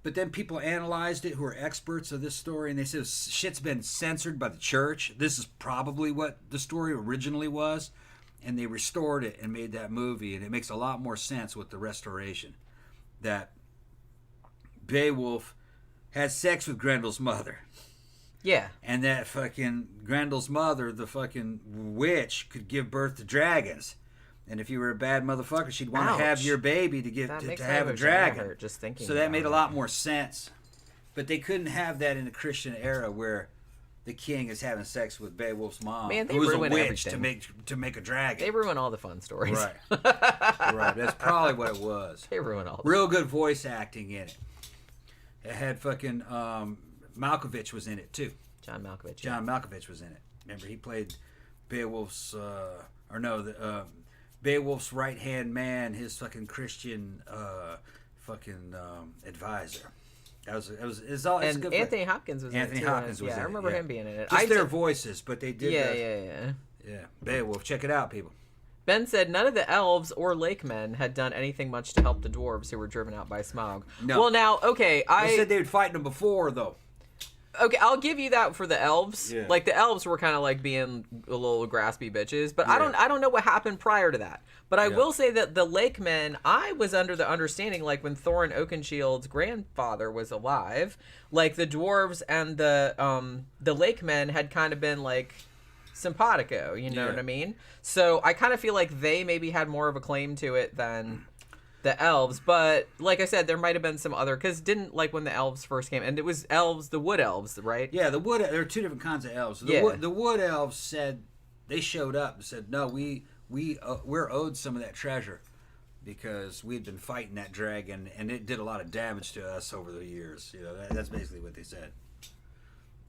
But then people analyzed it who are experts of this story, and they said shit's been censored by the church. This is probably what the story originally was, and they restored it and made that movie, and it makes a lot more sense with the restoration. That Beowulf had sex with Grendel's mother. Yeah. And that fucking Grendel's mother, the fucking witch, could give birth to dragons. And if you were a bad motherfucker, she'd want to have your baby to have a dragon. Just thinking. So that made a lot more sense. But they couldn't have that in the Christian era where the king is having sex with Beowulf's mom, Man, they who was a ruin witch everything. to make a dragon. They ruin all the fun stories. Right. Right. That's probably what it was. They ruin all. Real good voice acting in it. It had fucking Malkovich was in it too. John Malkovich. John Malkovich was in it. Remember, he played Beowulf's Beowulf's right hand man, his fucking Christian advisor. It's good. Anthony Hopkins was in it too. Anthony Hopkins was in it. I remember him being in it. Just their voices, but they did. Yeah. Beowulf, check it out, people. Ben said none of the elves or lake men had done anything much to help the dwarves who were driven out by Smaug. No. Well, now, okay, They said they would fight them before, though. Okay, I'll give you that for the elves. Yeah. Like the elves were kind of like being a little graspy bitches, but I don't know what happened prior to that. But I will say that the lake men, I was under the understanding, like when Thorin Oakenshield's grandfather was alive, like the dwarves and the lake men had kind of been like simpatico, you know what I mean? So I kind of feel like they maybe had more of a claim to it than the elves, but like I said, there might have been some other, because didn't, like when the elves first came, and it was elves, the wood elves, right? Yeah, there are two different kinds of elves. The wood elves said, they showed up and said, no, we're owed some of that treasure because we'd been fighting that dragon and it did a lot of damage to us over the years. That's basically what they said.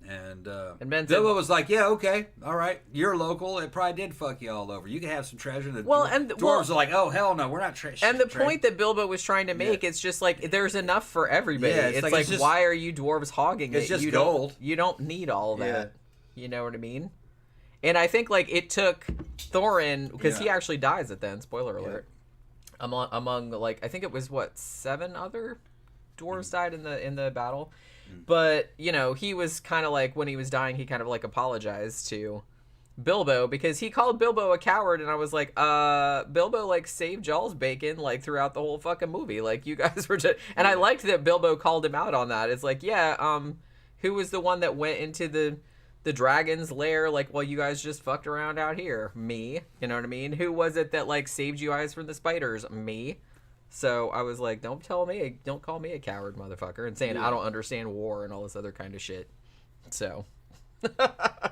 And Bilbo was like, yeah, okay, all right, you're local. It probably did fuck you all over. You can have some treasure. And the dwarves are like, oh, hell no, we're not treasure. And the point that Bilbo was trying to make, it's just like, there's enough for everybody. Yeah, it's like why are you dwarves hogging it? It's just gold. You don't need all that. You know what I mean? And I think, like, it took Thorin, because he actually dies at the end, spoiler alert, among like, I think it was, 7 other dwarves died in the battle. But, he was kind of like, when he was dying, he kind of like apologized to Bilbo, because he called Bilbo a coward, and I was like, Bilbo, like, saved Jaws bacon, like, throughout the whole fucking movie. Like, you guys were just... And I liked that Bilbo called him out on that. It's like, yeah, who was the one that went into the dragon's lair, like, well, you guys just fucked around out here? Me. You know what I mean? Who was it that, like, saved you guys from the spiders? Me. So I was like, don't call me a coward, motherfucker, and saying I don't understand war and all this other kind of shit. So...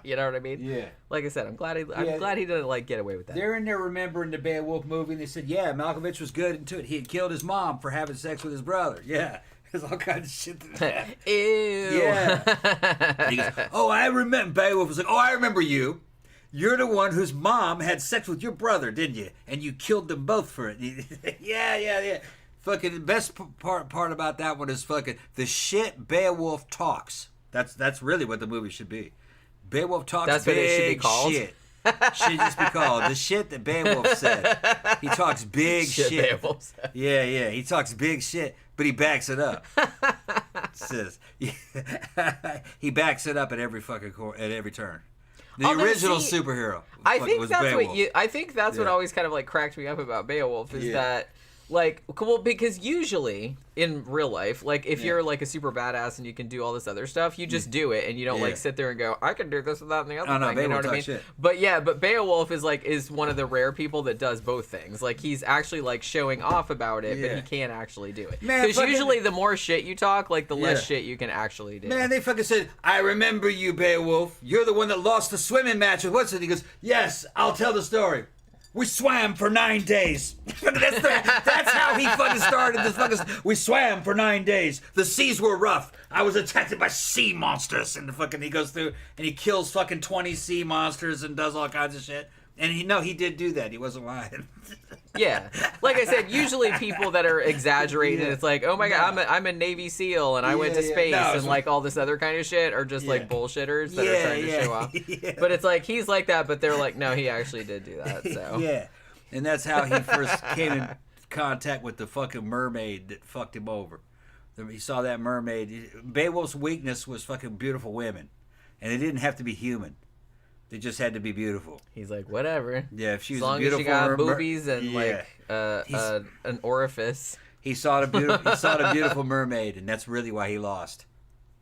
you know what I mean? Yeah. Like I said, I'm glad he didn't like get away with that. They're in there remembering the Beowulf movie, and they said, yeah, Malkovich was good into it. He had killed his mom for having sex with his brother. Yeah. There's all kinds of shit that happened. Ew. Yeah. And he goes, oh, I remember. Beowulf was like, oh, I remember you. You're the one whose mom had sex with your brother, didn't you? And you killed them both for it. Yeah. Fucking the best part about that one is fucking the shit Beowulf talks. That's really what the movie should be. Beowulf talks That's big what it should be called. shit. Should just be called the shit that Beowulf said. He talks big shit. Beowulf said. Yeah. He talks big shit, but he backs it up. Says he backs it up at every fucking at every turn. The original superhero. I think that's Beowulf. what always kind of like cracked me up about Beowulf is that. Like, well, because usually in real life, like, if you're, like, a super badass and you can do all this other stuff, you just do it, and you don't, like, sit there and go, I can do this and that and the other thing, you know what I mean? Shit. But Beowulf is one of the rare people that does both things. Like, he's actually, like, showing off about it, but he can't actually do it. Because usually the more shit you talk, like, the less shit you can actually do. Man, they fucking said, I remember you, Beowulf. You're the one that lost the swimming match with what's it? He goes, yes, I'll tell the story. We swam for 9 days. That's how he fucking started this fucking... We swam for 9 days. The seas were rough. I was attacked by sea monsters. And he goes through and he kills fucking 20 sea monsters and does all kinds of shit. And he did do that. He wasn't lying. Yeah. Like I said, usually people that are exaggerating, it's like, oh my God, I'm a Navy SEAL and I went to space and like all this other kind of shit are just like bullshitters that are trying to show off. But it's like, he's like that, but they're like, no, he actually did do that. So yeah. And that's how he first came in contact with the fucking mermaid that fucked him over. He saw that mermaid. Beowulf's weakness was fucking beautiful women. And they didn't have to be human. They just had to be beautiful. He's like, whatever. Yeah, if she was as long beautiful, as she got boobies and like an orifice. He saw the beautiful mermaid, and that's really why he lost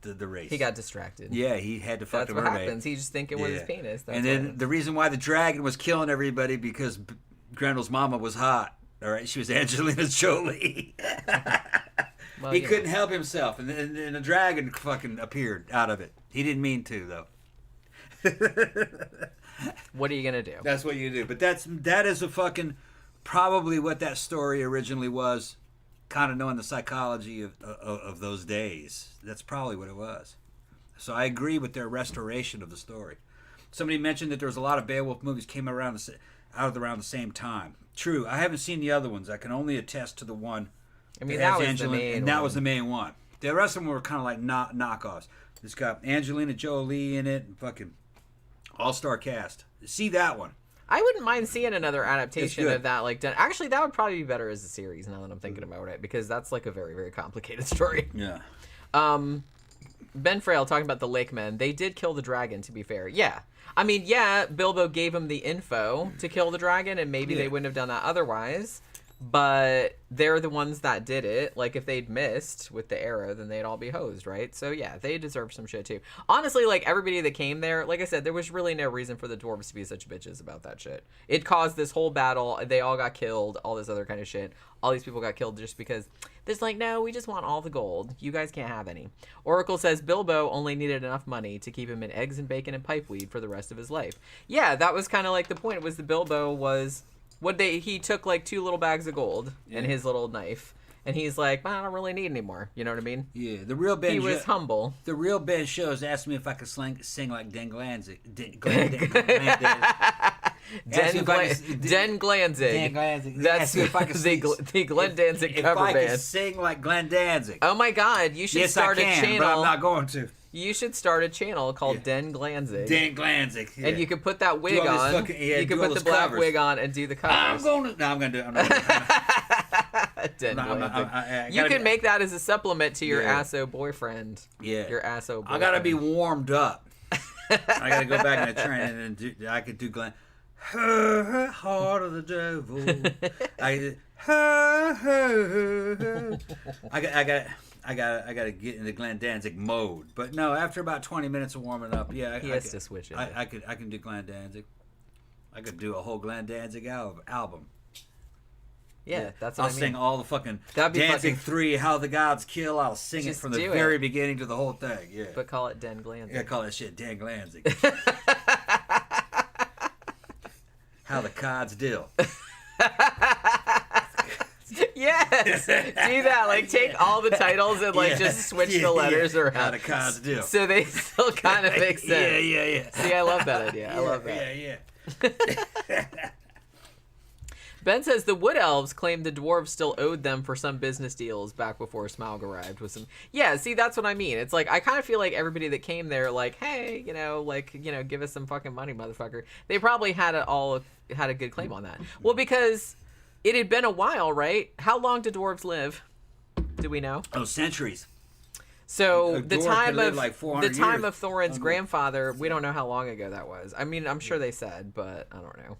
the race. He got distracted. Yeah, he had to fuck the mermaid. That's what happens. He's just thinking with his penis. And then the reason why the dragon was killing everybody because Grendel's mama was hot. All right, she was Angelina Jolie. Well, he couldn't help himself, and the dragon fucking appeared out of it. He didn't mean to, though. What are you gonna do? That's what you do. But that is a fucking probably what that story originally was. Kind of knowing the psychology of those days. That's probably what it was. So I agree with their restoration of the story. Somebody mentioned that there was a lot of Beowulf movies came around the same time. True. I haven't seen the other ones. I can only attest to the one. I mean, that was the main one. That was the main one. The rest of them were kind of like knockoffs. It's got Angelina Jolie in it and fucking all-star cast. See that one. I wouldn't mind seeing another adaptation of that. Like, done. Actually, that would probably be better as a series now that I'm thinking about it, because that's like a very, very complicated story. Yeah. Ben Frail talking about the Lake Men. They did kill the dragon, to be fair. Yeah. I mean, yeah, Bilbo gave him the info to kill the dragon, and maybe they wouldn't have done that otherwise. But they're the ones that did it. Like, if they'd missed with the arrow, then they'd all be hosed, right? So, yeah, they deserve some shit, too. Honestly, like, everybody that came there, like I said, there was really no reason for the dwarves to be such bitches about that shit. It caused this whole battle. They all got killed, all this other kind of shit. All these people got killed just because there's like, no, we just want all the gold. You guys can't have any. Oracle says Bilbo only needed enough money to keep him in eggs and bacon and pipeweed for the rest of his life. Yeah, that was kind of like the point, was the Bilbo was... he took like 2 little bags of gold and his little knife, and he's like, well, I don't really need any more. You know what I mean? Yeah, the real Ben. He was humble. The real Ben shows asked me if I could sing like Den Glanzig. Den Glanzig. That's the Glenn Danzig cover band. If I could sing like Glenn Danzig. Oh my God, you should start a channel. But I'm not going to. You should start a channel called Den Glanzig. Den Glanzig. Yeah. And you could put that wig on. You could put the black wig on and do the covers. I'm going to do it. Den Glanzig. You can make that as a supplement to your asso boyfriend. Yeah. Your asso boyfriend. I got to be warmed up. I gotta go back in the train and I could do Glenn. Heart of the devil. I gotta get into Glenn Danzig mode. But no, after about 20 minutes of warming up, yeah, he has to switch it. I can do Glenn Danzig. I could do a whole Glenn Danzig album. Yeah, that's what I'll sing all the fucking Danzig 3, How the Gods Kill. I'll sing it from the very beginning to the whole thing. Yeah. But call it Den Glanzig. Yeah, call that shit Dan Glanzig. How the Cods Dill. Yes, do that. Like, take all the titles and just switch the letters around. How the Cods Dill. So they still kind of make sense. Yeah. See, I love that idea. I love that. Yeah. Ben says the Wood Elves claimed the dwarves still owed them for some business deals back before Smaug arrived with some. Yeah, see, that's what I mean. It's like, I kind of feel like everybody that came there, like, hey, give us some fucking money, motherfucker. They probably had a good claim on that. Well, because it had been a while, right? How long did dwarves live? Do we know? Oh, centuries. So the time of years. Thorin's grandfather, we don't know how long ago that was. I mean, I'm sure they said, but I don't know.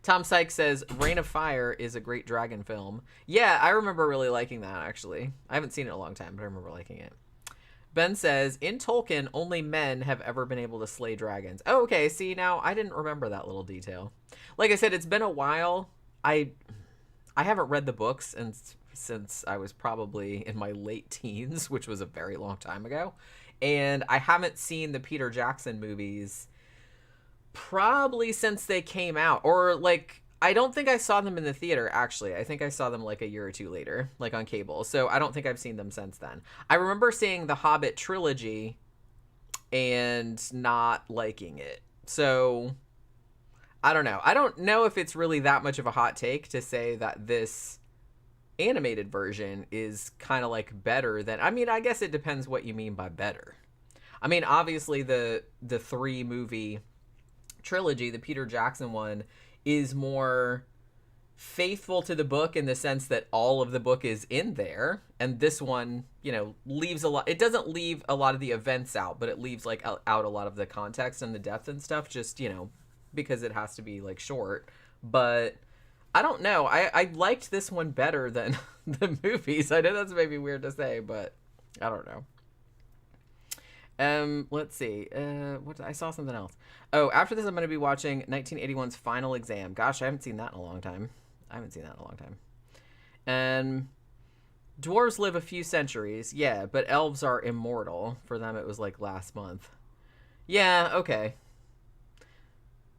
Tom Sykes says, Reign of Fire is a great dragon film. Yeah, I remember really liking that, actually. I haven't seen it in a long time, but I remember liking it. Ben says, in Tolkien, only men have ever been able to slay dragons. Oh, okay, see, now, I didn't remember that little detail. Like I said, it's been a while. I haven't read the books since I was probably in my late teens, which was a very long time ago. And I haven't seen the Peter Jackson movies probably since they came out, or like, I don't think I saw them in the theater, actually. I think I saw them like a year or two later, like on cable. So I don't think I've seen them since then. I remember seeing the Hobbit trilogy and not liking it. So I don't know. I don't know if it's really that much of a hot take to say that this animated version is kind of like better than, I mean, I guess it depends what you mean by better. I mean, obviously the 3-movie trilogy, the Peter Jackson one, is more faithful to the book in the sense that all of the book is in there, and this one, leaves a lot. It doesn't leave a lot of the events out, but it leaves like out a lot of the context and the depth and stuff, just because it has to be like short. But I don't know, I liked this one better than the movies. I know that's maybe weird to say, but I don't know. Let's see. I saw something else. Oh, after this, I'm going to be watching 1981's Final Exam. Gosh, I haven't seen that in a long time. And dwarves live a few centuries. Yeah, but elves are immortal. For them, it was like last month. Yeah, okay.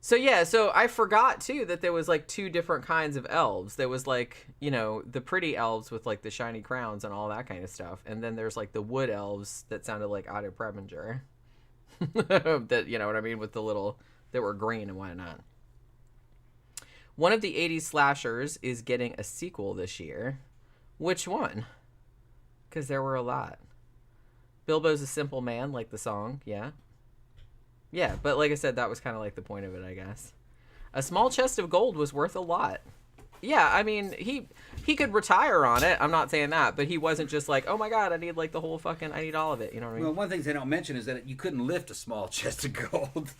So I forgot too that there was like 2 different kinds of elves. There was like, the pretty elves with like the shiny crowns and all that kind of stuff. And then there's like the wood elves that sounded like Otto Preminger. That, you know what I mean? With the little, that were green and whatnot. One of the 80s slashers is getting a sequel this year. Which one? Because there were a lot. Bilbo's a simple man, like the song, yeah. Yeah, but like I said, that was kind of like the point of it, I guess. A small chest of gold was worth a lot. Yeah, I mean, he could retire on it. I'm not saying that, but he wasn't just like, oh my god, I need like the whole fucking, I need all of it. You know what I mean? Well, one thing they don't mention is that you couldn't lift a small chest of gold.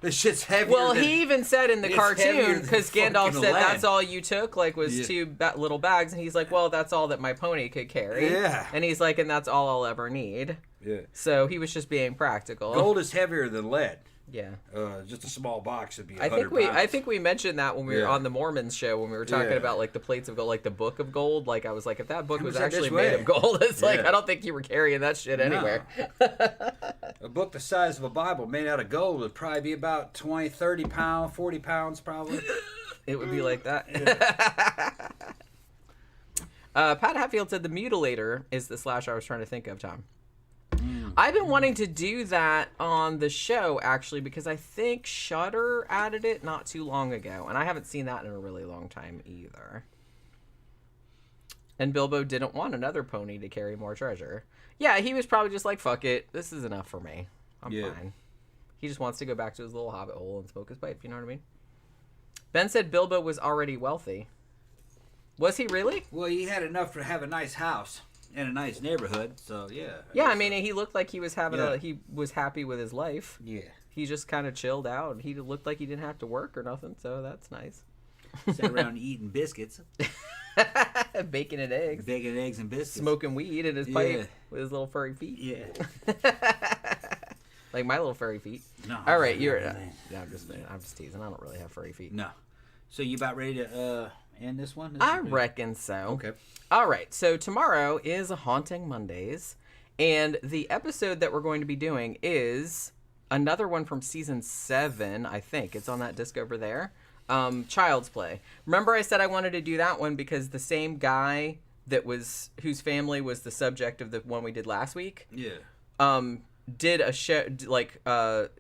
This shit's heavier. Well, he even said in the cartoon, because Gandalf said that's all you took, like, was 2 little bags, and he's like, well, that's all that my pony could carry. Yeah. And he's like, and that's all I'll ever need. Yeah. So he was just being practical. Gold is heavier than lead. Yeah. Just a small box would be 100 pounds. I think we mentioned that when we were on the Mormons show, when we were talking about like the plates of gold, like the book of gold. Like I was like, if that book was actually made of gold, it's like, I don't think you were carrying that shit anywhere. A book the size of a Bible made out of gold would probably be about 20, 30 pounds, 40 pounds probably. It would be like that. Pat Hatfield said the Mutilator is the slasher I was trying to think of, Tom. I've been wanting to do that on the show, actually, because I think Shudder added it not too long ago, and I haven't seen that in a really long time either. And Bilbo didn't want another pony to carry more treasure. Yeah, he was probably just like, fuck it, this is enough for me. I'm fine. He just wants to go back to his little hobbit hole and smoke his pipe, you know what I mean? Ben said Bilbo was already wealthy. Was he really? Well, he had enough to have a nice house. in a nice neighborhood. So yeah. Yeah, I mean, he looked like he was he was happy with his life. Yeah. He just kind of chilled out. He looked like he didn't have to work or nothing, so that's nice. Sat around eating biscuits. Bacon and eggs. Bacon, eggs, and biscuits. Smoking weed in his pipe with his little furry feet. Yeah. Like my little furry feet. No. All right, I'm just teasing. I don't really have furry feet. No. So you about ready to end this one? I reckon so. Okay. All right. So tomorrow is Haunting Mondays, and the episode that we're going to be doing is another one from season 7. I think it's on that disc over there. Child's Play. Remember, I said I wanted to do that one because the same guy whose family was the subject of the one we did last week. Yeah. Did a show,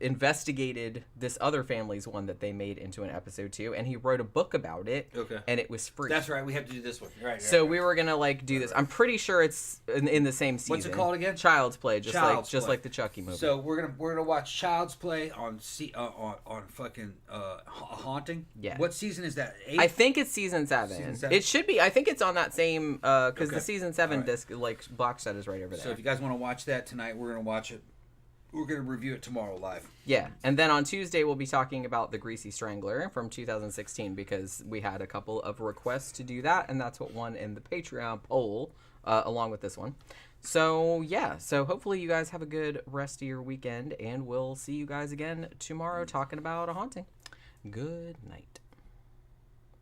investigated this other family's one that they made into an episode too, and he wrote a book about it. Okay. And it was free. That's right. We have to do this one. Right. So we were gonna do this. I'm pretty sure it's in the same season. What's it called again? Child's Play, just Child's Play. like the Chucky movie. So we're gonna watch Child's Play on fucking Haunting. Yeah. What season is that? 8? I think it's season 7. Season 7? It should be. I think it's on that same because Okay. the season 7 All right. disc box set is right over there. So if you guys want to watch that tonight, we're gonna watch it. We're going to review it tomorrow live. Yeah, and then on Tuesday we'll be talking about The Greasy Strangler from 2016 because we had a couple of requests to do that, and that's what won in the Patreon poll along with this one. So, yeah, so hopefully you guys have a good rest of your weekend, and we'll see you guys again tomorrow talking about a haunting. Good night.